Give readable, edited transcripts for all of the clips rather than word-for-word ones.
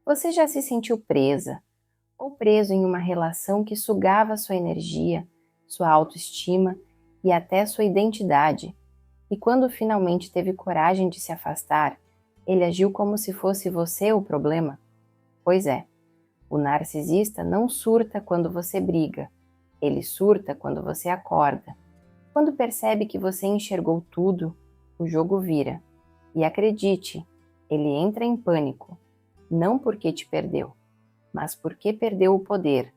Você já se sentiu presa ou preso em uma relação que sugava sua energia, sua autoestima e até sua identidade? E quando finalmente teve coragem de se afastar, ele agiu como se fosse você o problema? Pois é, o narcisista não surta quando você briga. Ele surta quando você acorda. Quando percebe que você enxergou tudo, o jogo vira. E acredite, ele entra em pânico. Não porque te perdeu, mas porque perdeu o poder.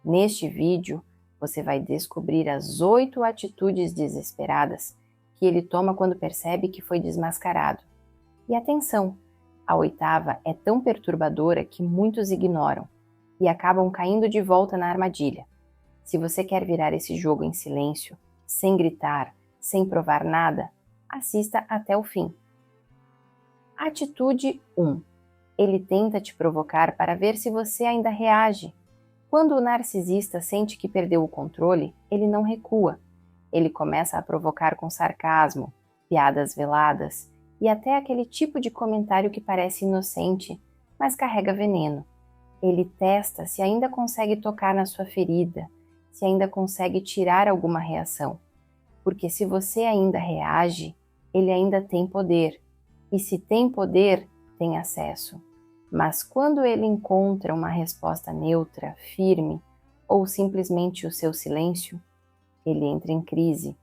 Neste vídeo, você vai descobrir as 8 atitudes desesperadas que ele toma quando percebe que foi desmascarado. E atenção, a 8ª é tão perturbadora que muitos ignoram e acabam caindo de volta na armadilha. Se você quer virar esse jogo em silêncio, sem gritar, sem provar nada, assista até o fim. Atitude 1. Ele tenta te provocar para ver se você ainda reage. Quando o narcisista sente que perdeu o controle, ele não recua. Ele começa a provocar com sarcasmo, piadas veladas e até aquele tipo de comentário que parece inocente, mas carrega veneno. Ele testa se ainda consegue tocar na sua ferida, se ainda consegue tirar alguma reação. Porque se você ainda reage, ele ainda tem poder. E se tem poder, tem acesso. Mas quando ele encontra uma resposta neutra, firme, ou simplesmente o seu silêncio, ele entra em crise,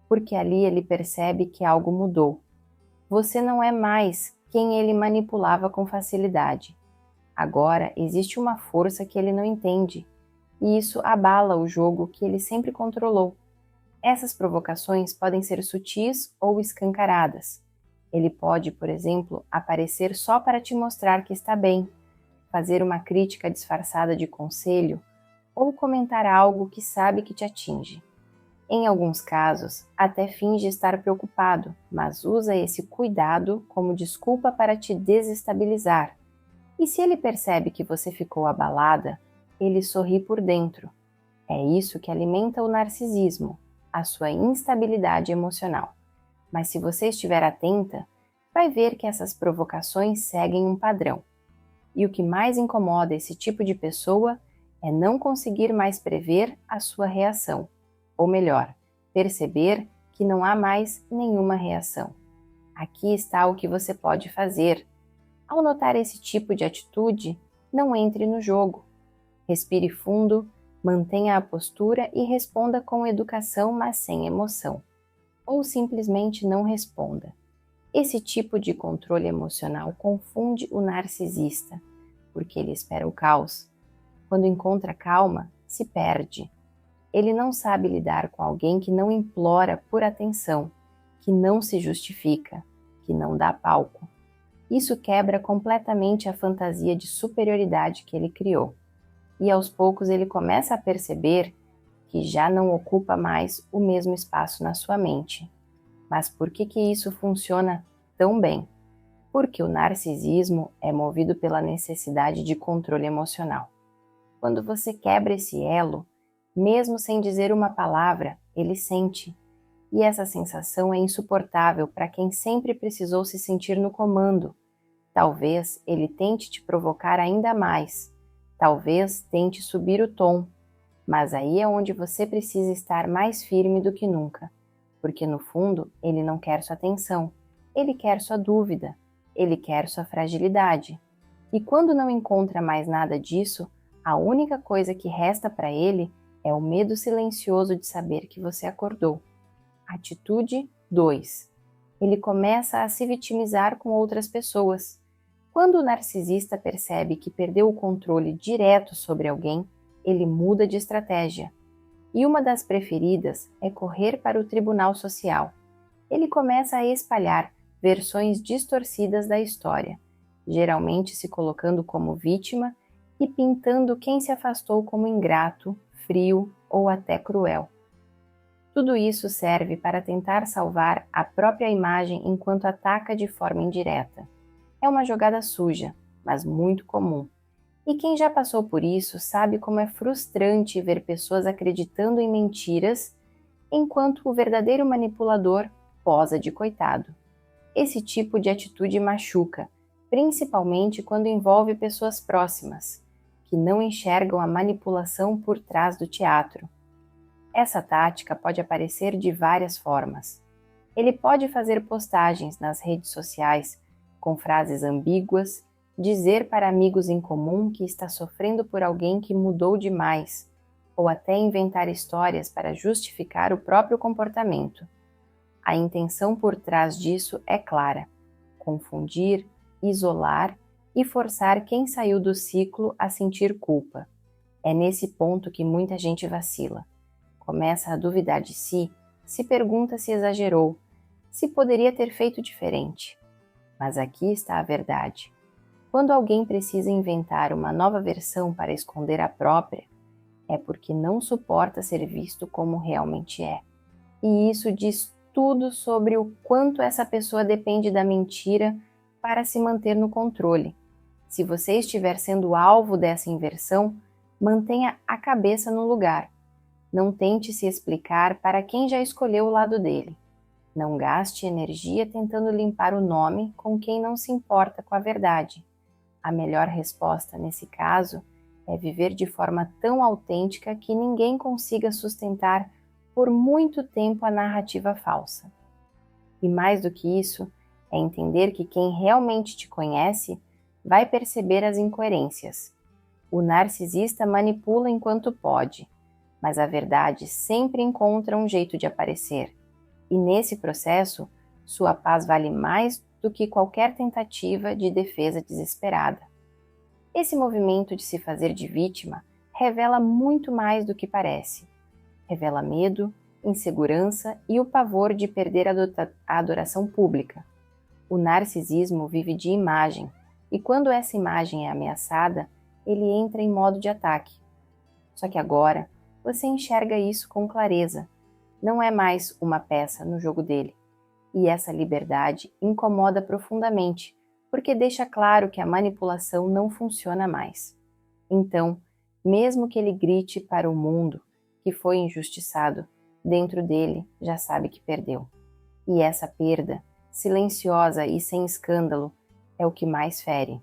porque ali ele percebe que algo mudou. Você não é mais quem ele manipulava com facilidade. Agora existe uma força que ele não entende, e isso abala o jogo que ele sempre controlou. Essas provocações podem ser sutis ou escancaradas. Ele pode, por exemplo, aparecer só para te mostrar que está bem, fazer uma crítica disfarçada de conselho ou comentar algo que sabe que te atinge. Em alguns casos, até finge estar preocupado, mas usa esse cuidado como desculpa para te desestabilizar. E se ele percebe que você ficou abalada, ele sorri por dentro. É isso que alimenta o narcisismo, a sua instabilidade emocional. Mas se você estiver atenta, vai ver que essas provocações seguem um padrão. E o que mais incomoda esse tipo de pessoa é não conseguir mais prever a sua reação. Ou melhor, perceber que não há mais nenhuma reação. Aqui está o que você pode fazer. Ao notar esse tipo de atitude, não entre no jogo. Respire fundo, mantenha a postura e responda com educação, mas sem emoção. Ou simplesmente não responda. Esse tipo de controle emocional confunde o narcisista, porque ele espera o caos. Quando encontra calma, se perde. Ele não sabe lidar com alguém que não implora por atenção, que não se justifica, que não dá palco. Isso quebra completamente a fantasia de superioridade que ele criou. E aos poucos ele começa a perceber que já não ocupa mais o mesmo espaço na sua mente. Mas por que isso funciona tão bem? Porque o narcisismo é movido pela necessidade de controle emocional. Quando você quebra esse elo, mesmo sem dizer uma palavra, ele sente. E essa sensação é insuportável para quem sempre precisou se sentir no comando. Talvez ele tente te provocar ainda mais. Talvez tente subir o tom. Mas aí é onde você precisa estar mais firme do que nunca. Porque no fundo, ele não quer sua atenção. Ele quer sua dúvida. Ele quer sua fragilidade. E quando não encontra mais nada disso, a única coisa que resta para ele é o medo silencioso de saber que você acordou. Atitude 2. Ele começa a se vitimizar com outras pessoas. Quando o narcisista percebe que perdeu o controle direto sobre alguém, ele muda de estratégia. E uma das preferidas é correr para o tribunal social. Ele começa a espalhar versões distorcidas da história, geralmente se colocando como vítima e pintando quem se afastou como ingrato, frio ou até cruel. Tudo isso serve para tentar salvar a própria imagem enquanto ataca de forma indireta. É uma jogada suja, mas muito comum. E quem já passou por isso sabe como é frustrante ver pessoas acreditando em mentiras, enquanto o verdadeiro manipulador posa de coitado. Esse tipo de atitude machuca, principalmente quando envolve pessoas próximas, que não enxergam a manipulação por trás do teatro. Essa tática pode aparecer de várias formas. Ele pode fazer postagens nas redes sociais com frases ambíguas, dizer para amigos em comum que está sofrendo por alguém que mudou demais, ou até inventar histórias para justificar o próprio comportamento. A intenção por trás disso é clara: confundir, isolar e forçar quem saiu do ciclo a sentir culpa. É nesse ponto que muita gente vacila. Começa a duvidar de si, se pergunta se exagerou, se poderia ter feito diferente. Mas aqui está a verdade. Quando alguém precisa inventar uma nova versão para esconder a própria, é porque não suporta ser visto como realmente é. E isso diz tudo sobre o quanto essa pessoa depende da mentira para se manter no controle. Se você estiver sendo alvo dessa inversão, mantenha a cabeça no lugar. Não tente se explicar para quem já escolheu o lado dele. Não gaste energia tentando limpar o nome com quem não se importa com a verdade. A melhor resposta nesse caso é viver de forma tão autêntica que ninguém consiga sustentar por muito tempo a narrativa falsa. E mais do que isso, é entender que quem realmente te conhece vai perceber as incoerências. O narcisista manipula enquanto pode, mas a verdade sempre encontra um jeito de aparecer. E nesse processo, sua paz vale mais do que qualquer tentativa de defesa desesperada. Esse movimento de se fazer de vítima revela muito mais do que parece. Revela medo, insegurança e o pavor de perder a adoração pública. O narcisismo vive de imagem, e quando essa imagem é ameaçada, ele entra em modo de ataque. Só que agora, você enxerga isso com clareza. Não é mais uma peça no jogo dele. E essa liberdade incomoda profundamente, porque deixa claro que a manipulação não funciona mais. Então, mesmo que ele grite para o mundo que foi injustiçado, dentro dele já sabe que perdeu. E essa perda, silenciosa e sem escândalo, é o que mais fere.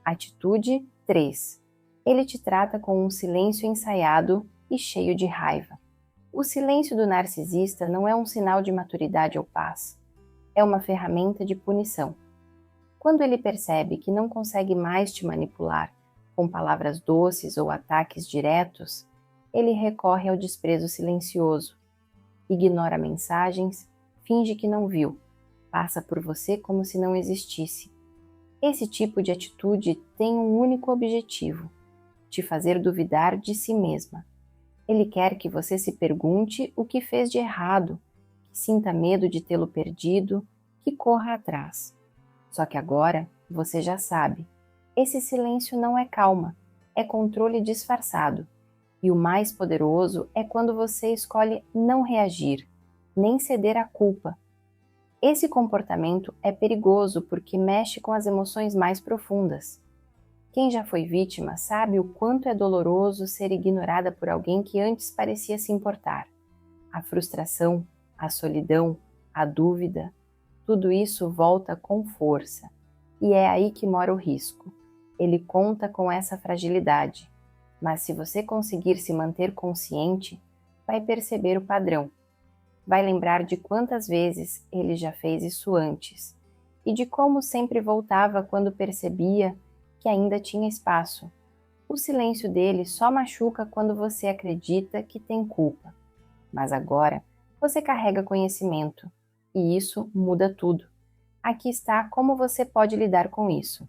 Atitude 3. Ele te trata com um silêncio ensaiado e cheio de raiva. O silêncio do narcisista não é um sinal de maturidade ou paz. É uma ferramenta de punição. Quando ele percebe que não consegue mais te manipular com palavras doces ou ataques diretos, ele recorre ao desprezo silencioso. Ignora mensagens, finge que não viu, passa por você como se não existisse. Esse tipo de atitude tem um único objetivo: te fazer duvidar de si mesma. Ele quer que você se pergunte o que fez de errado, que sinta medo de tê-lo perdido, que corra atrás. Só que agora você já sabe. Esse silêncio não é calma, é controle disfarçado. E o mais poderoso é quando você escolhe não reagir, nem ceder à culpa. Esse comportamento é perigoso porque mexe com as emoções mais profundas. Quem já foi vítima sabe o quanto é doloroso ser ignorada por alguém que antes parecia se importar. A frustração, a solidão, a dúvida, tudo isso volta com força. E é aí que mora o risco. Ele conta com essa fragilidade. Mas se você conseguir se manter consciente, vai perceber o padrão. Vai lembrar de quantas vezes ele já fez isso antes e de como sempre voltava quando percebia que ainda tinha espaço. O silêncio dele só machuca quando você acredita que tem culpa. Mas agora você carrega conhecimento e isso muda tudo. Aqui está como você pode lidar com isso.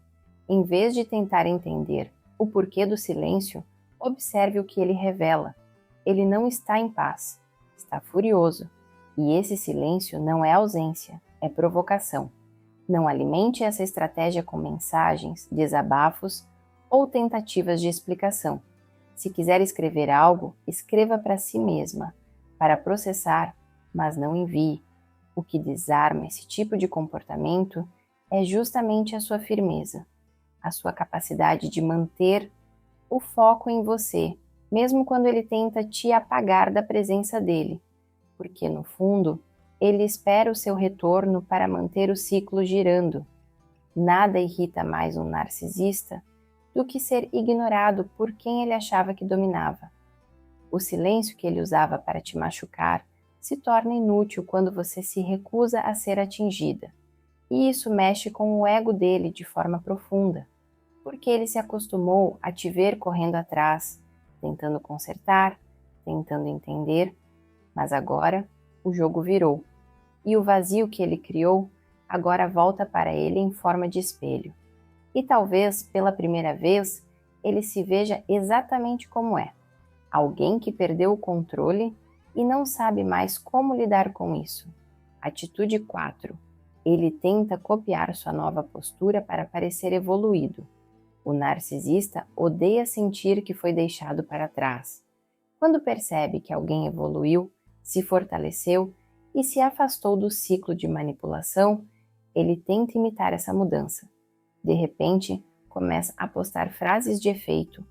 Em vez de tentar entender o porquê do silêncio, observe o que ele revela. Ele não está em paz, está furioso. E esse silêncio não é ausência, é provocação. Não alimente essa estratégia com mensagens, desabafos ou tentativas de explicação. Se quiser escrever algo, escreva para si mesma, para processar, mas não envie. O que desarma esse tipo de comportamento é justamente a sua firmeza, a sua capacidade de manter o foco em você, mesmo quando ele tenta te apagar da presença dele, porque no fundo, ele espera o seu retorno para manter o ciclo girando. Nada irrita mais um narcisista do que ser ignorado por quem ele achava que dominava. O silêncio que ele usava para te machucar se torna inútil quando você se recusa a ser atingida. E isso mexe com o ego dele de forma profunda, porque ele se acostumou a te ver correndo atrás, tentando consertar, tentando entender, mas agora o jogo virou, e o vazio que ele criou agora volta para ele em forma de espelho. E talvez, pela primeira vez, ele se veja exatamente como é, alguém que perdeu o controle e não sabe mais como lidar com isso. Atitude 4. Ele tenta copiar sua nova postura para parecer evoluído. O narcisista odeia sentir que foi deixado para trás. Quando percebe que alguém evoluiu, se fortaleceu e se afastou do ciclo de manipulação, ele tenta imitar essa mudança. De repente, começa a postar frases de efeito,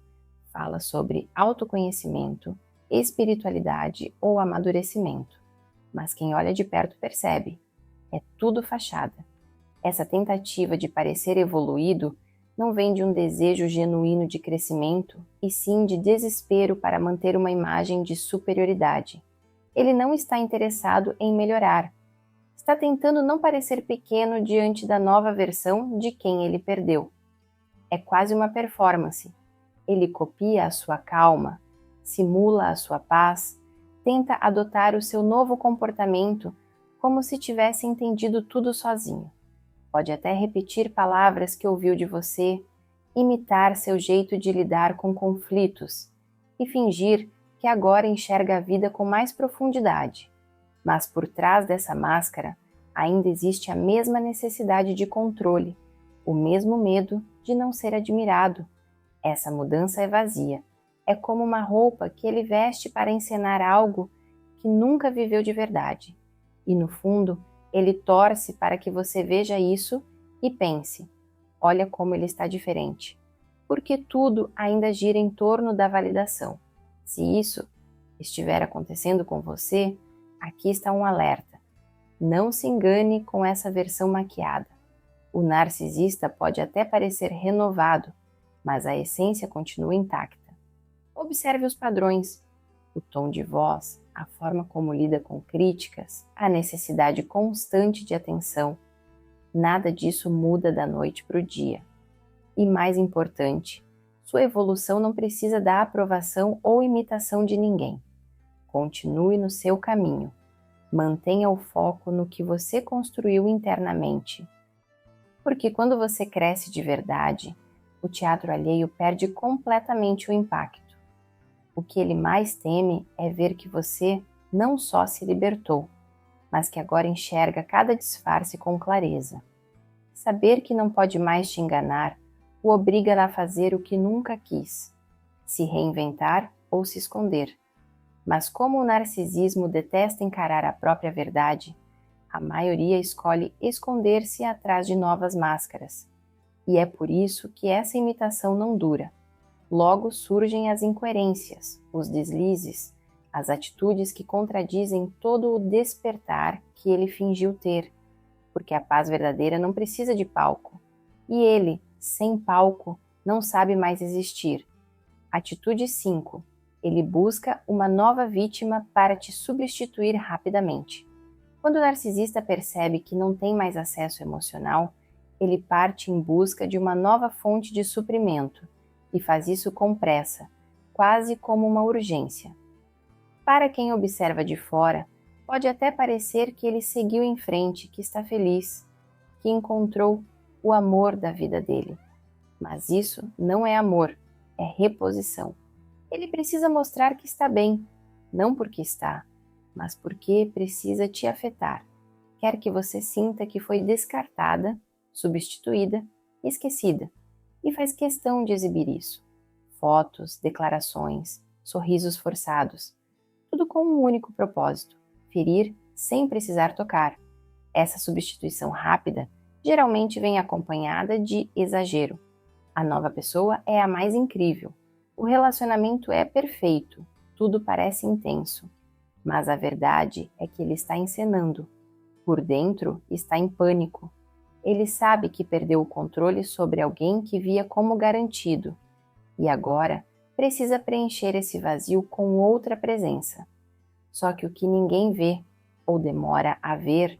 fala sobre autoconhecimento, espiritualidade ou amadurecimento. Mas quem olha de perto percebe, é tudo fachada. Essa tentativa de parecer evoluído não vem de um desejo genuíno de crescimento, e sim de desespero para manter uma imagem de superioridade. Ele não está interessado em melhorar. Está tentando não parecer pequeno diante da nova versão de quem ele perdeu. É quase uma performance. Ele copia a sua calma, simula a sua paz, tenta adotar o seu novo comportamento como se tivesse entendido tudo sozinho. Pode até repetir palavras que ouviu de você, imitar seu jeito de lidar com conflitos e fingir que agora enxerga a vida com mais profundidade. Mas por trás dessa máscara ainda existe a mesma necessidade de controle, o mesmo medo de não ser admirado. Essa mudança é vazia. É como uma roupa que ele veste para encenar algo que nunca viveu de verdade. E no fundo, ele torce para que você veja isso e pense: olha como ele está diferente. Porque tudo ainda gira em torno da validação. Se isso estiver acontecendo com você, aqui está um alerta. Não se engane com essa versão maquiada. O narcisista pode até parecer renovado, mas a essência continua intacta. Observe os padrões, o tom de voz, a forma como lida com críticas, a necessidade constante de atenção. Nada disso muda da noite para o dia. E mais importante, sua evolução não precisa da aprovação ou imitação de ninguém. Continue no seu caminho. Mantenha o foco no que você construiu internamente. Porque quando você cresce de verdade, o teatro alheio perde completamente o impacto. O que ele mais teme é ver que você não só se libertou, mas que agora enxerga cada disfarce com clareza. Saber que não pode mais te enganar o obriga a fazer o que nunca quis, se reinventar ou se esconder. Mas como o narcisismo detesta encarar a própria verdade, a maioria escolhe esconder-se atrás de novas máscaras. E é por isso que essa imitação não dura. Logo surgem as incoerências, os deslizes, as atitudes que contradizem todo o despertar que ele fingiu ter, porque a paz verdadeira não precisa de palco. E ele, sem palco, não sabe mais existir. Atitude 5. Ele busca uma nova vítima para te substituir rapidamente. Quando o narcisista percebe que não tem mais acesso emocional, ele parte em busca de uma nova fonte de suprimento e faz isso com pressa, quase como uma urgência. Para quem observa de fora, pode até parecer que ele seguiu em frente, que está feliz, que encontrou o amor da vida dele. Mas isso não é amor, é reposição. Ele precisa mostrar que está bem, não porque está, mas porque precisa te afetar. Quer que você sinta que foi descartada, substituída, esquecida, e faz questão de exibir isso. Fotos, declarações, sorrisos forçados, tudo com um único propósito: ferir sem precisar tocar. Essa substituição rápida geralmente vem acompanhada de exagero. A nova pessoa é a mais incrível. O relacionamento é perfeito, tudo parece intenso. Mas a verdade é que ele está encenando. Por dentro está em pânico. Ele sabe que perdeu o controle sobre alguém que via como garantido e agora precisa preencher esse vazio com outra presença. Só que o que ninguém vê, ou demora a ver,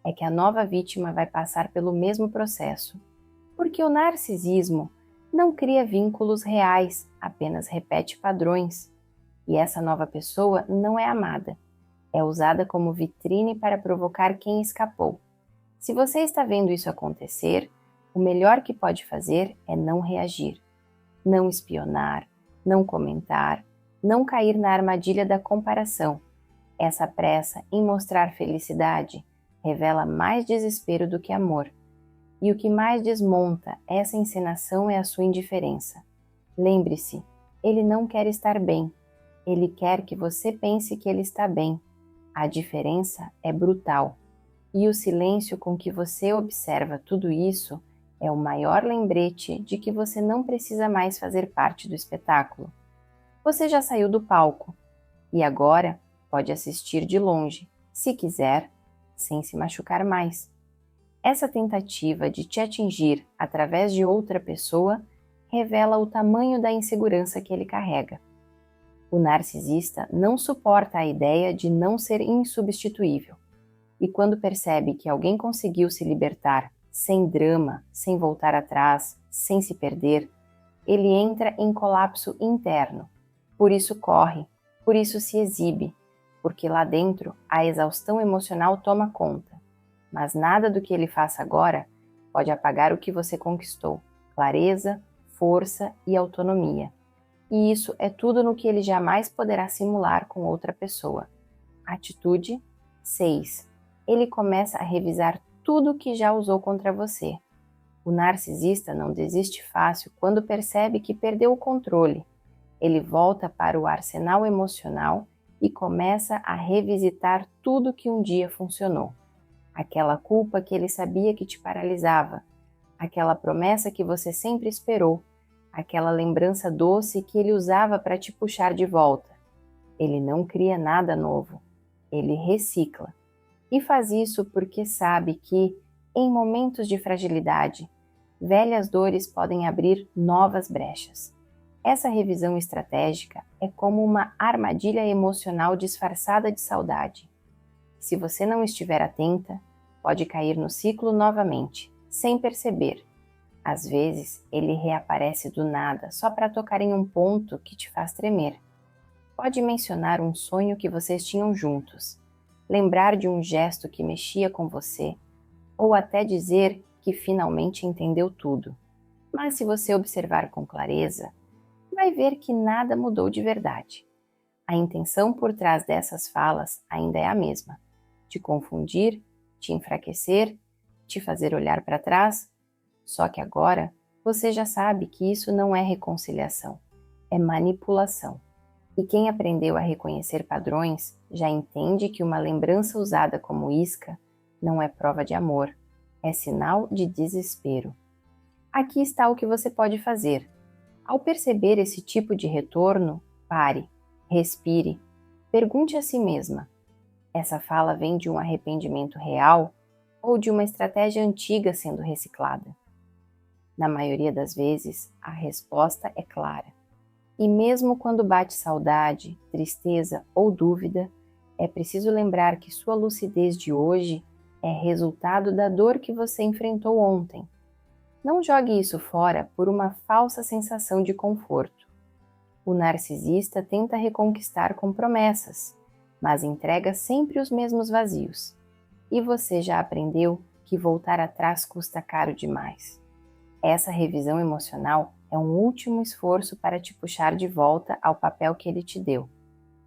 é que a nova vítima vai passar pelo mesmo processo. Porque o narcisismo não cria vínculos reais, apenas repete padrões. E essa nova pessoa não é amada. É usada como vitrine para provocar quem escapou. Se você está vendo isso acontecer, o melhor que pode fazer é não reagir, não espionar, não comentar, não cair na armadilha da comparação. Essa pressa em mostrar felicidade revela mais desespero do que amor. E o que mais desmonta essa encenação é a sua indiferença. Lembre-se, ele não quer estar bem. Ele quer que você pense que ele está bem. A diferença é brutal. E o silêncio com que você observa tudo isso é o maior lembrete de que você não precisa mais fazer parte do espetáculo. Você já saiu do palco e agora pode assistir de longe, se quiser, sem se machucar mais. Essa tentativa de te atingir através de outra pessoa revela o tamanho da insegurança que ele carrega. O narcisista não suporta a ideia de não ser insubstituível. E quando percebe que alguém conseguiu se libertar sem drama, sem voltar atrás, sem se perder, ele entra em colapso interno. Por isso corre, por isso se exibe, porque lá dentro a exaustão emocional toma conta. Mas nada do que ele faça agora pode apagar o que você conquistou: clareza, força e autonomia. E isso é tudo no que ele jamais poderá simular com outra pessoa. Atitude 6. Ele começa a revisar tudo que já usou contra você. O narcisista não desiste fácil quando percebe que perdeu o controle. Ele volta para o arsenal emocional e começa a revisitar tudo que um dia funcionou. Aquela culpa que ele sabia que te paralisava, aquela promessa que você sempre esperou, aquela lembrança doce que ele usava para te puxar de volta. Ele não cria nada novo, ele recicla. E faz isso porque sabe que, em momentos de fragilidade, velhas dores podem abrir novas brechas. Essa revisão estratégica é como uma armadilha emocional disfarçada de saudade. Se você não estiver atenta, pode cair no ciclo novamente, sem perceber. Às vezes, ele reaparece do nada só para tocar em um ponto que te faz tremer. Pode mencionar um sonho que vocês tinham juntos, lembrar de um gesto que mexia com você, ou até dizer que finalmente entendeu tudo. Mas se você observar com clareza, vai ver que nada mudou de verdade. A intenção por trás dessas falas ainda é a mesma: te confundir, te enfraquecer, te fazer olhar para trás. Só que agora você já sabe que isso não é reconciliação, é manipulação. E quem aprendeu a reconhecer padrões já entende que uma lembrança usada como isca não é prova de amor, é sinal de desespero. Aqui está o que você pode fazer. Ao perceber esse tipo de retorno, pare, respire, pergunte a si mesma: essa fala vem de um arrependimento real ou de uma estratégia antiga sendo reciclada? Na maioria das vezes, a resposta é clara. E mesmo quando bate saudade, tristeza ou dúvida, é preciso lembrar que sua lucidez de hoje é resultado da dor que você enfrentou ontem. Não jogue isso fora por uma falsa sensação de conforto. O narcisista tenta reconquistar com promessas, mas entrega sempre os mesmos vazios. E você já aprendeu que voltar atrás custa caro demais. Essa revisão emocional é um último esforço para te puxar de volta ao papel que ele te deu,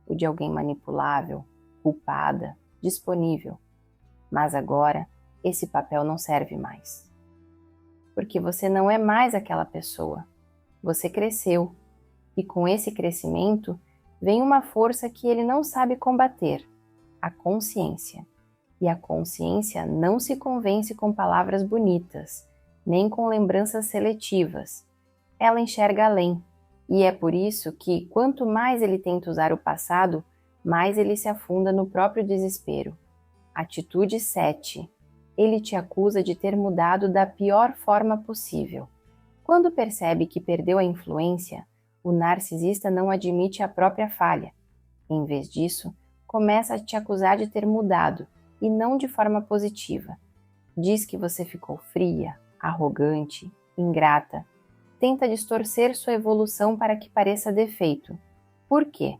o de alguém manipulável, culpada, disponível. Mas agora, esse papel não serve mais. Porque você não é mais aquela pessoa. Você cresceu. E com esse crescimento, vem uma força que ele não sabe combater: a consciência. E a consciência não se convence com palavras bonitas, nem com lembranças seletivas. Ela enxerga além. E é por isso que, quanto mais ele tenta usar o passado, mais ele se afunda no próprio desespero. Atitude 7. Ele te acusa de ter mudado da pior forma possível. Quando percebe que perdeu a influência, o narcisista não admite a própria falha. Em vez disso, começa a te acusar de ter mudado, e não de forma positiva. Diz que você ficou fria, arrogante, ingrata. Tenta distorcer sua evolução para que pareça defeito. Por quê?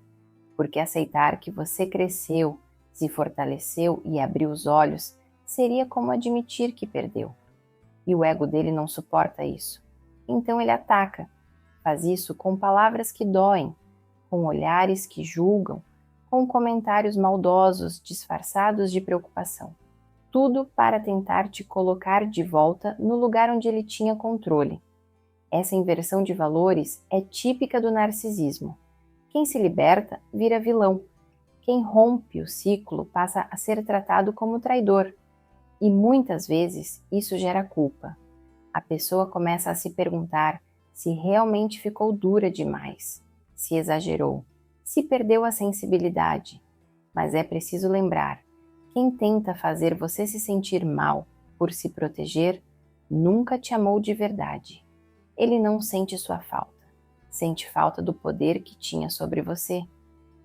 Porque aceitar que você cresceu, se fortaleceu e abriu os olhos seria como admitir que perdeu. E o ego dele não suporta isso. Então ele ataca. Faz isso com palavras que doem, com olhares que julgam, com comentários maldosos disfarçados de preocupação. Tudo para tentar te colocar de volta no lugar onde ele tinha controle. Essa inversão de valores é típica do narcisismo. Quem se liberta vira vilão. Quem rompe o ciclo passa a ser tratado como traidor. E muitas vezes isso gera culpa. A pessoa começa a se perguntar se realmente ficou dura demais, se exagerou, se perdeu a sensibilidade. Mas é preciso lembrar, quem tenta fazer você se sentir mal por se proteger, nunca te amou de verdade. Ele não sente sua falta, sente falta do poder que tinha sobre você.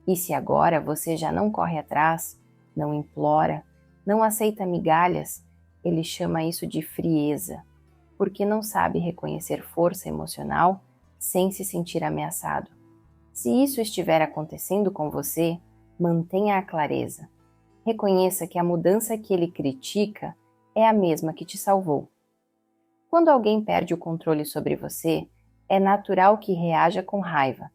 E se agora você já não corre atrás, não implora, não aceita migalhas, ele chama isso de frieza, porque não sabe reconhecer força emocional sem se sentir ameaçado. Se isso estiver acontecendo com você, mantenha a clareza. Reconheça que a mudança que ele critica é a mesma que te salvou. Quando alguém perde o controle sobre você, é natural que reaja com raiva.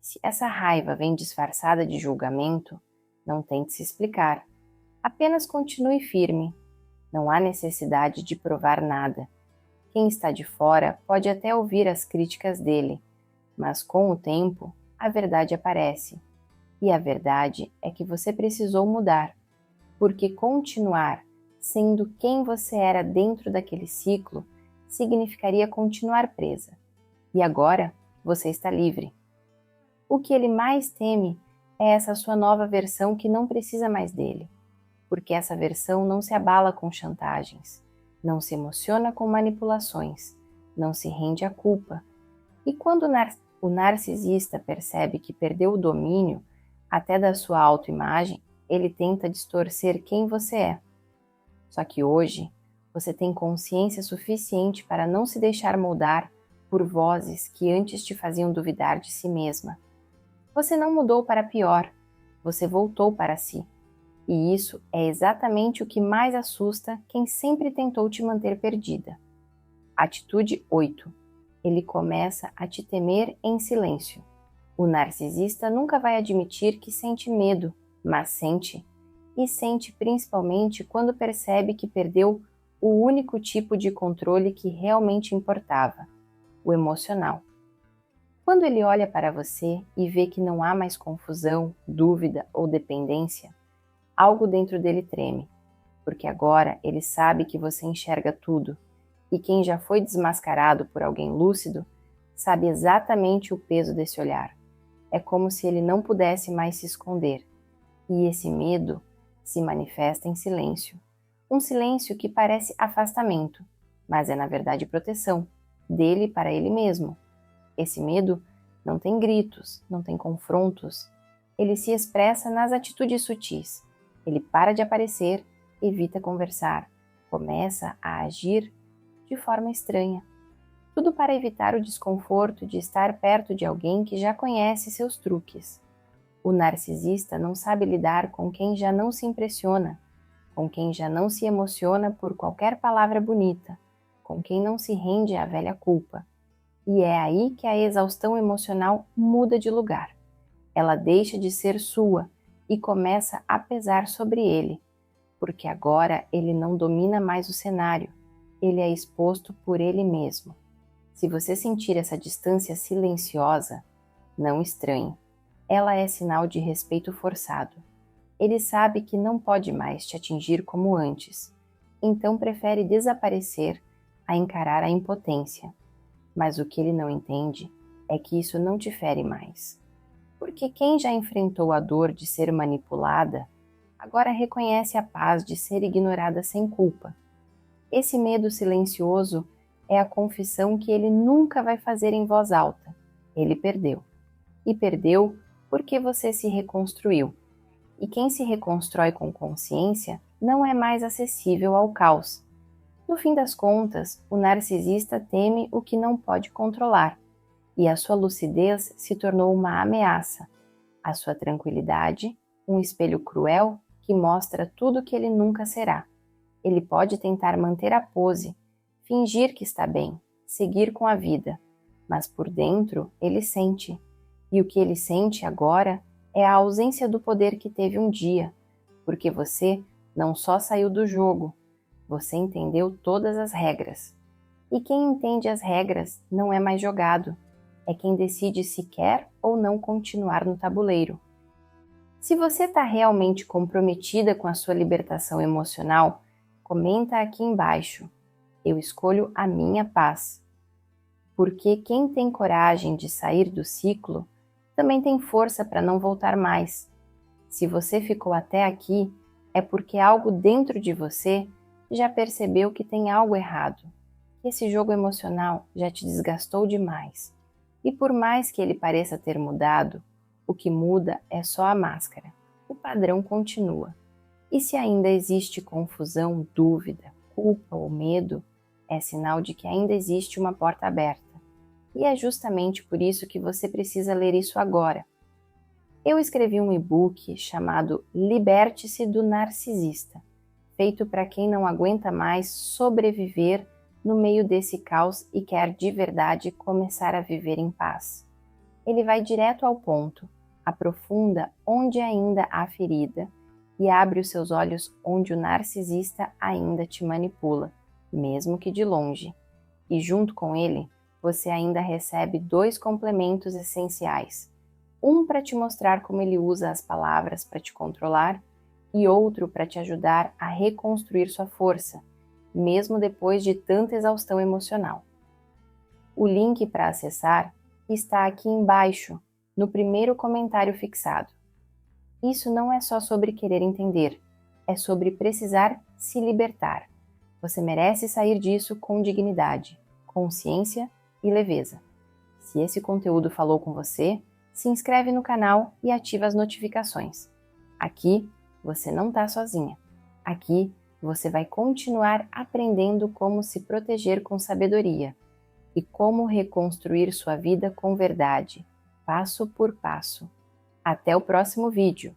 Se essa raiva vem disfarçada de julgamento, não tente se explicar. Apenas continue firme. Não há necessidade de provar nada. Quem está de fora pode até ouvir as críticas dele, mas com o tempo, a verdade aparece. E a verdade é que você precisou mudar, porque continuar sendo quem você era dentro daquele ciclo significaria continuar presa. E agora você está livre. O que ele mais teme é essa sua nova versão que não precisa mais dele, porque essa versão não se abala com chantagens, não se emociona com manipulações, não se rende à culpa. E quando o narcisista percebe que perdeu o domínio, até da sua autoimagem, ele tenta distorcer quem você é. Só que hoje, você tem consciência suficiente para não se deixar moldar por vozes que antes te faziam duvidar de si mesma. Você não mudou para pior, você voltou para si. E isso é exatamente o que mais assusta quem sempre tentou te manter perdida. Atitude 8. Ele começa a te temer em silêncio. O narcisista nunca vai admitir que sente medo, mas sente. E sente principalmente quando percebe que perdeu o único tipo de controle que realmente importava, o emocional. Quando ele olha para você e vê que não há mais confusão, dúvida ou dependência, algo dentro dele treme, porque agora ele sabe que você enxerga tudo, e quem já foi desmascarado por alguém lúcido sabe exatamente o peso desse olhar. É como se ele não pudesse mais se esconder, e esse medo se manifesta em silêncio. Um silêncio que parece afastamento, mas é na verdade proteção, dele para ele mesmo. Esse medo não tem gritos, não tem confrontos. Ele se expressa nas atitudes sutis. Ele para de aparecer, evita conversar, começa a agir de forma estranha. Tudo para evitar o desconforto de estar perto de alguém que já conhece seus truques. O narcisista não sabe lidar com quem já não se impressiona, com quem já não se emociona por qualquer palavra bonita, com quem não se rende à velha culpa. E é aí que a exaustão emocional muda de lugar. Ela deixa de ser sua e começa a pesar sobre ele, porque agora ele não domina mais o cenário, ele é exposto por ele mesmo. Se você sentir essa distância silenciosa, não estranhe. Ela é sinal de respeito forçado. Ele sabe que não pode mais te atingir como antes, então prefere desaparecer a encarar a impotência. Mas o que ele não entende é que isso não te fere mais. Porque quem já enfrentou a dor de ser manipulada, agora reconhece a paz de ser ignorada sem culpa. Esse medo silencioso é a confissão que ele nunca vai fazer em voz alta. Ele perdeu. E perdeu porque você se reconstruiu. E quem se reconstrói com consciência não é mais acessível ao caos. No fim das contas, o narcisista teme o que não pode controlar, e a sua lucidez se tornou uma ameaça. A sua tranquilidade, um espelho cruel que mostra tudo o que ele nunca será. Ele pode tentar manter a pose, fingir que está bem, seguir com a vida, mas por dentro ele sente. E o que ele sente agora é a ausência do poder que teve um dia, porque você não só saiu do jogo, você entendeu todas as regras. E quem entende as regras não é mais jogado, é quem decide se quer ou não continuar no tabuleiro. Se você está realmente comprometida com a sua libertação emocional, comenta aqui embaixo. Eu escolho a minha paz. Porque quem tem coragem de sair do ciclo também tem força para não voltar mais. Se você ficou até aqui, é porque algo dentro de você já percebeu que tem algo errado. Esse jogo emocional já te desgastou demais. E por mais que ele pareça ter mudado, o que muda é só a máscara. O padrão continua. E se ainda existe confusão, dúvida, culpa ou medo, é sinal de que ainda existe uma porta aberta. E é justamente por isso que você precisa ler isso agora. Eu escrevi um e-book chamado Liberte-se do Narcisista, feito para quem não aguenta mais sobreviver no meio desse caos e quer de verdade começar a viver em paz. Ele vai direto ao ponto, aprofunda onde ainda há ferida e abre os seus olhos onde o narcisista ainda te manipula, mesmo que de longe. E junto com ele, você ainda recebe 2 complementos essenciais. Um para te mostrar como ele usa as palavras para te controlar e outro para te ajudar a reconstruir sua força, mesmo depois de tanta exaustão emocional. O link para acessar está aqui embaixo, no primeiro comentário fixado. Isso não é só sobre querer entender, é sobre precisar se libertar. Você merece sair disso com dignidade, consciência e leveza. Se esse conteúdo falou com você, se inscreve no canal e ativa as notificações. Aqui você não está sozinha. Aqui você vai continuar aprendendo como se proteger com sabedoria e como reconstruir sua vida com verdade, passo por passo. Até o próximo vídeo!